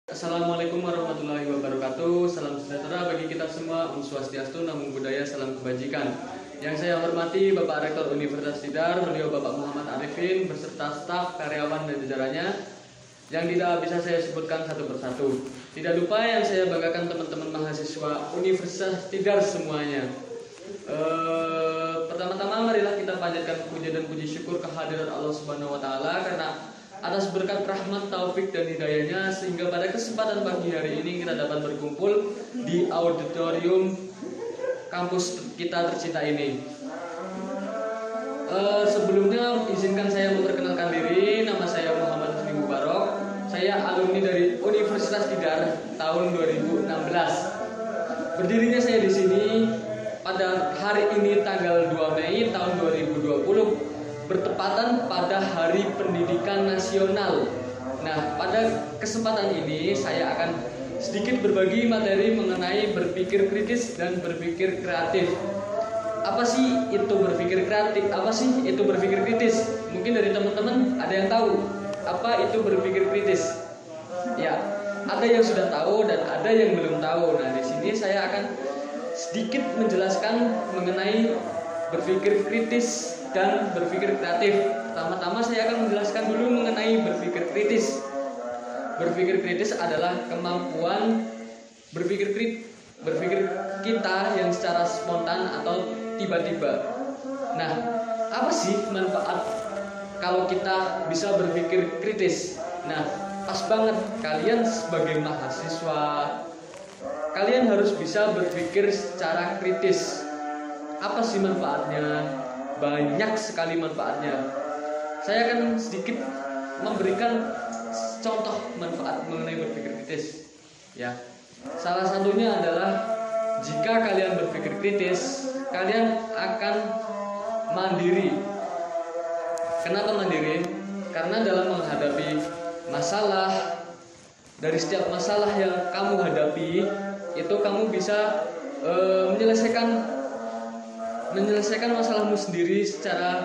Assalamualaikum warahmatullahi wabarakatuh. Salam sejahtera bagi kita semua. Om Swastiastu, Namo Buddhaya, salam kebajikan. Yang saya hormati Bapak Rektor Universitas Tidar, beliau Bapak Muhammad Arifin, beserta staf, karyawan dan jajarannya, yang tidak bisa saya sebutkan satu persatu. Tidak lupa yang saya banggakan teman-teman mahasiswa Universitas Tidar semuanya. Pertama-tama marilah kita panjatkan puja dan puji syukur kehadirat Allah Subhanahu wa taala karena atas berkat rahmat, taufik dan hidayahnya sehingga pada kesempatan pagi hari ini kita dapat berkumpul di auditorium kampus kita tercinta ini. Sebelumnya izinkan saya memperkenalkan diri. Nama saya Muhammad Husni Mubarok. Saya alumni dari Universitas Tidar tahun 2016. Berdirinya saya di sini pada hari ini tanggal 2 Mei tahun 2020 bertepatan pada Hari Pendidikan Nasional. Nah, pada kesempatan ini saya akan sedikit berbagi materi mengenai berpikir kritis dan berpikir kreatif. Apa sih itu berpikir kreatif? Apa sih itu berpikir kritis? Mungkin dari teman-teman ada yang tahu apa itu berpikir kritis. Ya, ada yang sudah tahu dan ada yang belum tahu. Nah, di sini saya akan sedikit menjelaskan mengenai berpikir kritis dan berpikir kreatif. Pertama-tama saya akan menjelaskan dulu mengenai berpikir kritis. Berpikir kritis adalah kemampuan berpikir kita yang secara spontan atau tiba-tiba. Nah, apa sih manfaat kalau kita bisa berpikir kritis? Nah, pas banget kalian sebagai mahasiswa, kalian harus bisa berpikir secara kritis. Apa sih manfaatnya? Banyak sekali manfaatnya. Saya akan sedikit memberikan contoh manfaat mengenai berpikir kritis. Ya, salah satunya adalah jika kalian berpikir kritis, kalian akan mandiri. Kenapa mandiri? Karena dalam menghadapi masalah, dari setiap masalah yang kamu hadapi, itu kamu bisa menyelesaikan masalahmu sendiri secara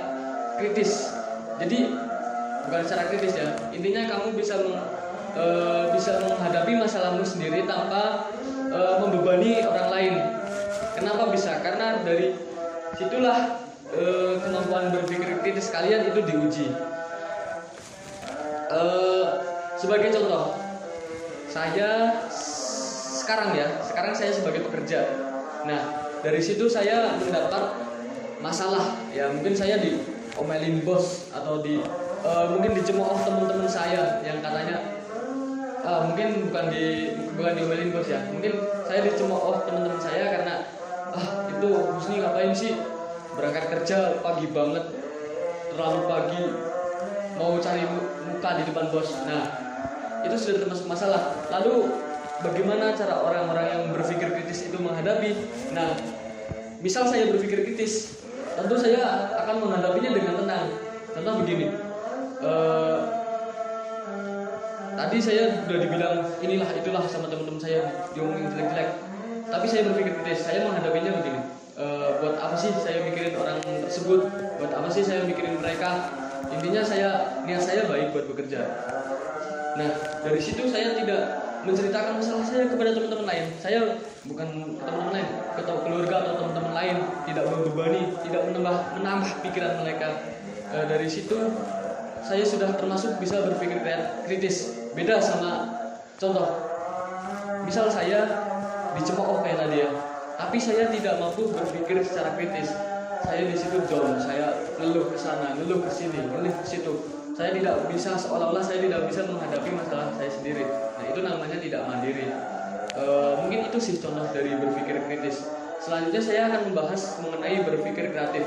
kritis. Jadi bukan secara kritis ya. Intinya kamu bisa menghadapi masalahmu sendiri tanpa membebani orang lain. Kenapa bisa? Karena dari situlah kemampuan berpikir kritis kalian itu diuji. Sebagai contoh, saya sekarang saya sebagai pekerja. Nah, dari situ saya mendapat masalah, ya mungkin saya diomelin bos atau mungkin dicemooh teman-teman saya yang katanya mungkin bukan diomelin bos ya, mungkin saya dicemooh teman-teman saya karena itu Husni ngapain sih berangkat kerja pagi banget, terlalu pagi, mau cari muka di depan bos. Nah, itu sudah termasuk masalah. Lalu bagaimana cara orang-orang yang berpikir kritis itu menghadapi? Nah, misal saya berpikir kritis, tentu saya akan menghadapinya dengan tenang. Contoh begini, tadi saya sudah dibilang inilah itulah sama teman-teman saya, diomongin jelek-jelek. Tapi saya berpikir kritis, saya menghadapinya begini. Buat apa sih saya mikirin orang tersebut? Buat apa sih saya mikirin mereka? Intinya niat saya baik buat bekerja. Nah, dari situ saya tidak menceritakan masalah saya kepada teman-teman lain. Saya bukan teman-teman lain, atau keluarga atau teman-teman lain, tidak membebani, tidak menambah pikiran mereka. Dari situ saya sudah termasuk bisa berpikir kritis. Beda sama contoh, misal saya dicemooh kayak tadi ya, tapi saya tidak mampu berpikir secara kritis. Saya di situ down, saya ngeluh ke sana, ngeluh ke sini, ngeluh ke situ. Saya tidak bisa, seolah-olah saya tidak bisa menghadapi masalah saya sendiri. Nah, itu namanya tidak mandiri. Mungkin itu sih contoh dari berpikir kritis. Selanjutnya saya akan membahas mengenai berpikir kreatif.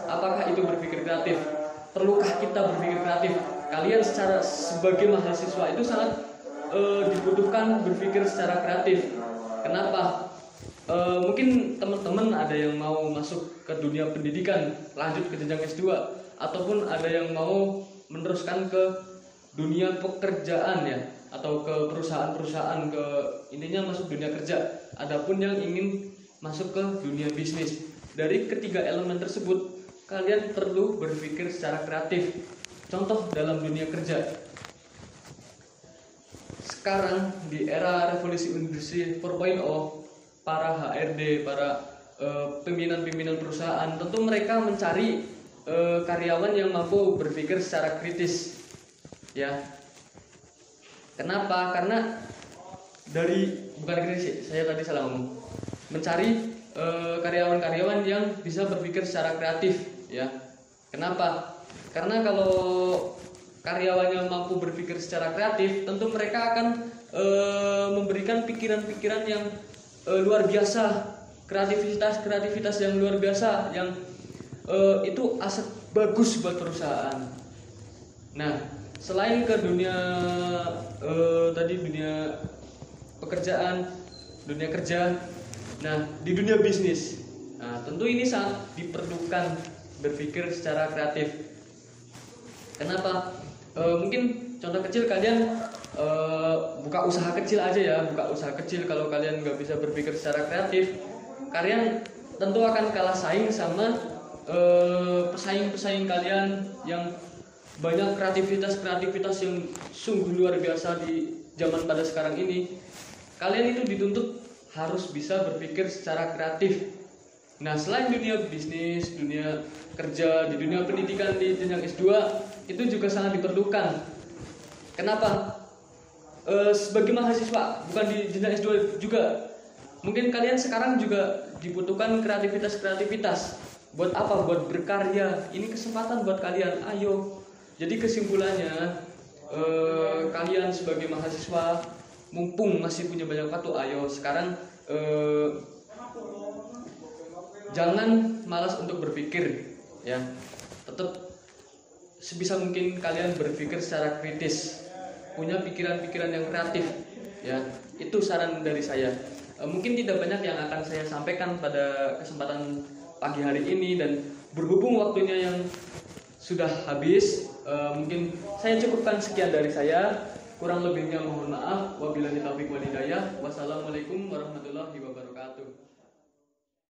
Apakah itu berpikir kreatif? Perlukah kita berpikir kreatif? Kalian sebagai mahasiswa itu sangat dibutuhkan berpikir secara kreatif. Kenapa? Mungkin teman-teman ada yang mau masuk ke dunia pendidikan, lanjut ke jenjang S2, ataupun ada yang mau meneruskan ke dunia pekerjaan ya, atau ke perusahaan-perusahaan, intinya masuk dunia kerja. Adapun yang ingin masuk ke dunia bisnis. Dari ketiga elemen tersebut, kalian perlu berpikir secara kreatif. Contoh dalam dunia kerja, sekarang di era revolusi industri 4.0, para HRD, para pimpinan-pimpinan perusahaan, tentu mereka mencari karyawan yang mampu berpikir secara kritis, ya. Kenapa? Karena bukan kritis, saya tadi salah ngomong. Mencari karyawan-karyawan yang bisa berpikir secara kreatif, ya. Kenapa? Karena kalau karyawannya mampu berpikir secara kreatif, tentu mereka akan memberikan pikiran-pikiran yang luar biasa, kreativitas yang luar biasa, yang itu aset bagus buat perusahaan. Nah, selain ke dunia dunia pekerjaan, dunia kerja, nah di dunia bisnis, nah tentu ini sangat diperlukan berpikir secara kreatif. Kenapa? Mungkin contoh kecil, kalian buka usaha kecil aja ya, buka usaha kecil. Kalau kalian nggak bisa berpikir secara kreatif, kalian tentu akan kalah saing sama pesaing-pesaing kalian yang banyak kreativitas yang sungguh luar biasa di zaman pada sekarang ini. Kalian itu dituntut harus bisa berpikir secara kreatif. Nah, selain dunia bisnis, dunia kerja, di dunia pendidikan di jenjang S2 itu juga sangat diperlukan. Kenapa? Sebagai mahasiswa, bukan di jenjang S2 juga, mungkin kalian sekarang juga dibutuhkan kreativitas. Buat apa? Buat berkarya. Ini kesempatan buat kalian. Ayo. Jadi kesimpulannya, kalian sebagai mahasiswa, mumpung masih punya banyak waktu, ayo sekarang jangan malas untuk berpikir, ya. Tetap sebisa mungkin kalian berpikir secara kritis, punya pikiran-pikiran yang kreatif, ya. Itu saran dari saya. Mungkin tidak banyak yang akan saya sampaikan pada kesempatan pagi hari ini, dan berhubung waktunya yang sudah habis, mungkin saya cukupkan sekian dari saya. Kurang lebihnya mohon maaf. Wabillahi taufiq wal hidayah. Wassalamualaikum warahmatullahi wabarakatuh.